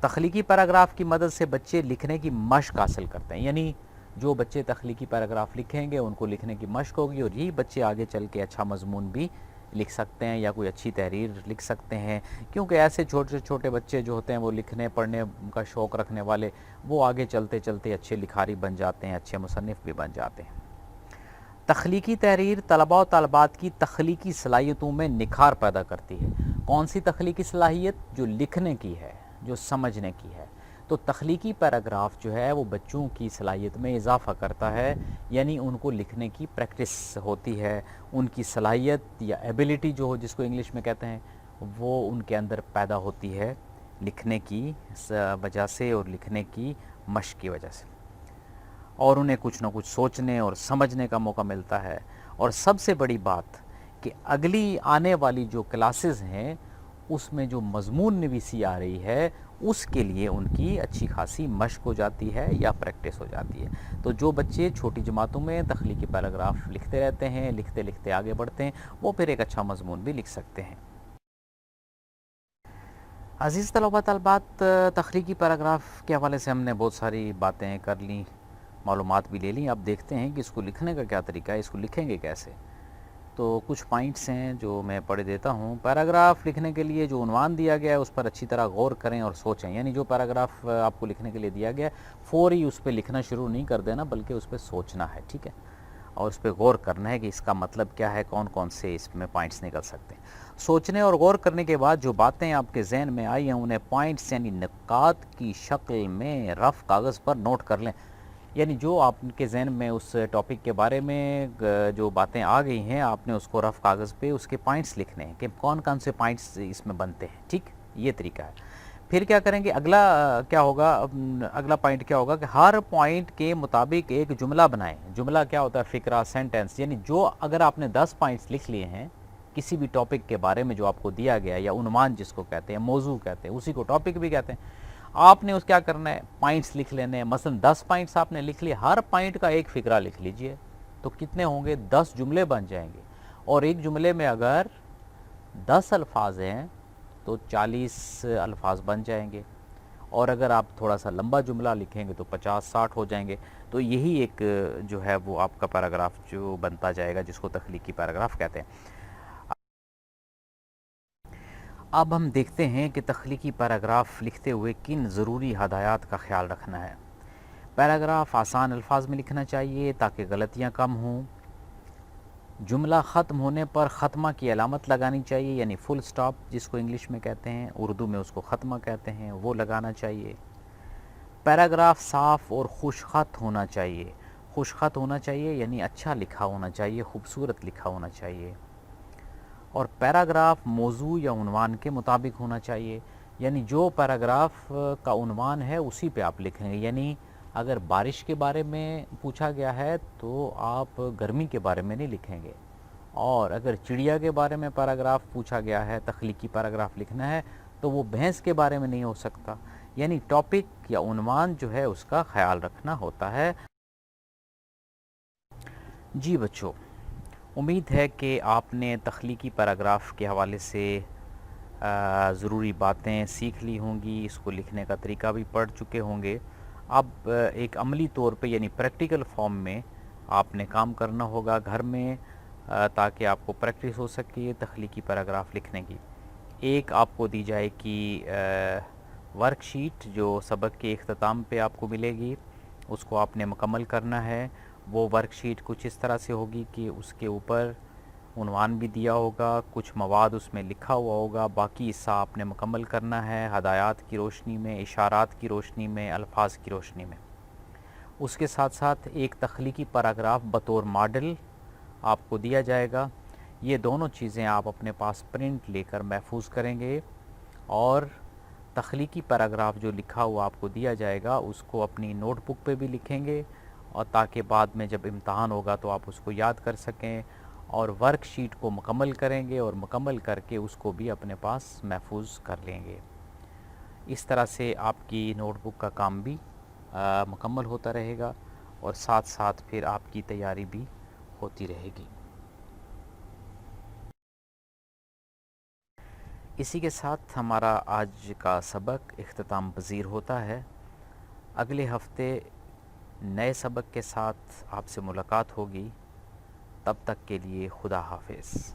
تخلیقی پیراگراف کی مدد سے بچے لکھنے کی مشق حاصل کرتے ہیں، یعنی جو بچے تخلیقی پیراگراف لکھیں گے ان کو لکھنے کی مشق ہوگی، اور یہی بچے آگے چل کے اچھا مضمون بھی لکھ سکتے ہیں یا کوئی اچھی تحریر لکھ سکتے ہیں، کیونکہ ایسے چھوٹے چھوٹے بچے جو ہوتے ہیں وہ لکھنے پڑھنے کا شوق رکھنے والے، وہ آگے چلتے چلتے اچھے لکھاری بن جاتے ہیں، اچھے مصنف بھی بن جاتے ہیں۔ تخلیقی تحریر طلباء و طالبات کی تخلیقی صلاحیتوں میں نکھار پیدا کرتی ہے۔ کون سی تخلیقی صلاحیت؟ جو لکھنے کی ہے، جو سمجھنے کی ہے۔ تو تخلیقی پیراگراف جو ہے وہ بچوں کی صلاحیت میں اضافہ کرتا ہے، یعنی ان کو لکھنے کی پریکٹس ہوتی ہے، ان کی صلاحیت یا ایبیلٹی جو جس کو انگلش میں کہتے ہیں وہ ان کے اندر پیدا ہوتی ہے لکھنے کی وجہ سے اور لکھنے کی مشق کی وجہ سے، اور انہیں کچھ نہ کچھ سوچنے اور سمجھنے کا موقع ملتا ہے۔ اور سب سے بڑی بات کہ اگلی آنے والی جو کلاسز ہیں اس میں جو مضمون نویسی آ رہی ہے اس کے لیے ان کی اچھی خاصی مشق ہو جاتی ہے یا پریکٹس ہو جاتی ہے۔ تو جو بچے چھوٹی جماعتوں میں تخلیقی پیراگراف لکھتے رہتے ہیں، لکھتے لکھتے آگے بڑھتے ہیں، وہ پھر ایک اچھا مضمون بھی لکھ سکتے ہیں۔ عزیز طلباء طالبات، تخلیقی پیراگراف کے حوالے سے ہم نے بہت ساری باتیں کر لیں، معلومات بھی لے لیں۔ اب دیکھتے ہیں کہ اس کو لکھنے کا کیا طریقہ ہے، اس کو لکھیں گے کیسے۔ تو کچھ پوائنٹس ہیں جو میں پڑھ دیتا ہوں۔ پیراگراف لکھنے کے لیے جو عنوان دیا گیا ہے اس پر اچھی طرح غور کریں اور سوچیں، یعنی جو پیراگراف آپ کو لکھنے کے لیے دیا گیا ہے فوری اس پہ لکھنا شروع نہیں کر دینا، بلکہ اس پہ سوچنا ہے، ٹھیک ہے، اور اس پہ غور کرنا ہے کہ اس کا مطلب کیا ہے، کون کون سے اس میں پوائنٹس نکل سکتے ہیں۔ سوچنے اور غور کرنے کے بعد جو باتیں آپ کے ذہن میں آئی ہیں انہیں پوائنٹس یعنی نکات کی شکل میں رف کاغذ پر نوٹ کر لیں، یعنی جو آپ کے ذہن میں اس ٹاپک کے بارے میں جو باتیں آ گئی ہیں آپ نے اس کو رف کاغذ پہ اس کے پوائنٹس لکھنے ہیں کہ کون کون سے پوائنٹس اس میں بنتے ہیں، ٹھیک، یہ طریقہ ہے۔ پھر کیا کریں گے، اگلا کیا ہوگا، اگلا پوائنٹ کیا ہوگا کہ ہر پوائنٹ کے مطابق ایک جملہ بنائیں۔ جملہ کیا ہوتا ہے، فقرہ، سینٹنس، یعنی جو اگر آپ نے 10 پوائنٹس لکھ لیے ہیں کسی بھی ٹاپک کے بارے میں جو آپ کو دیا گیا یا عنوان جس کو کہتے ہیں، موضوع کہتے ہیں، اسی کو ٹاپک بھی کہتے ہیں، آپ نے اس کیا کرنا ہے، پوائنٹس لکھ لینے ہیں۔ مثلا 10 پوائنٹس آپ نے لکھ لیے، ہر پوائنٹ کا ایک فقرہ لکھ لیجئے، تو کتنے ہوں گے، 10 جملے بن جائیں گے، اور ایک جملے میں اگر 10 الفاظ ہیں تو 40 الفاظ بن جائیں گے، اور اگر آپ تھوڑا سا لمبا جملہ لکھیں گے تو 50-60 ہو جائیں گے۔ تو یہی ایک جو ہے وہ آپ کا پیراگراف جو بنتا جائے گا جس کو تخلیقی پیراگراف کہتے ہیں۔ اب ہم دیکھتے ہیں کہ تخلیقی پیراگراف لکھتے ہوئے کن ضروری ہدایات کا خیال رکھنا ہے۔ پیراگراف آسان الفاظ میں لکھنا چاہیے تاکہ غلطیاں کم ہوں۔ جملہ ختم ہونے پر ختمہ کی علامت لگانی چاہیے، یعنی فل سٹاپ جس کو انگلش میں کہتے ہیں، اردو میں اس کو ختمہ کہتے ہیں، وہ لگانا چاہیے۔ پیراگراف صاف اور خوش خط ہونا چاہیے۔ خوش خط ہونا چاہیے یعنی اچھا لکھا ہونا چاہیے، خوبصورت لکھا ہونا چاہیے۔ اور پیراگراف موضوع یا عنوان کے مطابق ہونا چاہیے، یعنی جو پیراگراف کا عنوان ہے اسی پہ آپ لکھیں گے، یعنی اگر بارش کے بارے میں پوچھا گیا ہے تو آپ گرمی کے بارے میں نہیں لکھیں گے، اور اگر چڑیا کے بارے میں پیراگراف پوچھا گیا ہے، تخلیقی پیراگراف لکھنا ہے تو وہ بھینس کے بارے میں نہیں ہو سکتا، یعنی ٹاپک یا عنوان جو ہے اس کا خیال رکھنا ہوتا ہے۔ جی بچوں، امید ہے کہ آپ نے تخلیقی پیراگراف کے حوالے سے ضروری باتیں سیکھ لی ہوں گی، اس کو لکھنے کا طریقہ بھی پڑھ چکے ہوں گے۔ اب ایک عملی طور پہ یعنی پریکٹیکل فارم میں آپ نے کام کرنا ہوگا گھر میں، تاکہ آپ کو پریکٹس ہو سکے تخلیقی پیراگراف لکھنے کی۔ ایک آپ کو دی جائے کہ ورک شیٹ جو سبق کے اختتام پہ آپ کو ملے گی، اس کو آپ نے مکمل کرنا ہے۔ وہ ورک شیٹ کچھ اس طرح سے ہوگی کہ اس کے اوپر عنوان بھی دیا ہوگا، کچھ مواد اس میں لکھا ہوا ہوگا، باقی حصہ آپ نے مکمل کرنا ہے ہدایات کی روشنی میں، اشارات کی روشنی میں، الفاظ کی روشنی میں۔ اس کے ساتھ ساتھ ایک تخلیقی پیراگراف بطور ماڈل آپ کو دیا جائے گا۔ یہ دونوں چیزیں آپ اپنے پاس پرنٹ لے کر محفوظ کریں گے، اور تخلیقی پیراگراف جو لکھا ہوا آپ کو دیا جائے گا اس کو اپنی نوٹ بک پہ بھی لکھیں گے، اور تاکہ بعد میں جب امتحان ہوگا تو آپ اس کو یاد کر سکیں، اور ورک شیٹ کو مکمل کریں گے، اور مکمل کر کے اس کو بھی اپنے پاس محفوظ کر لیں گے۔ اس طرح سے آپ کی نوٹ بک کا کام بھی مکمل ہوتا رہے گا، اور ساتھ ساتھ پھر آپ کی تیاری بھی ہوتی رہے گی۔ اسی کے ساتھ ہمارا آج کا سبق اختتام پذیر ہوتا ہے۔ اگلے ہفتے نئے سبق کے ساتھ آپ سے ملاقات ہوگی، تب تک کے لیے خدا حافظ۔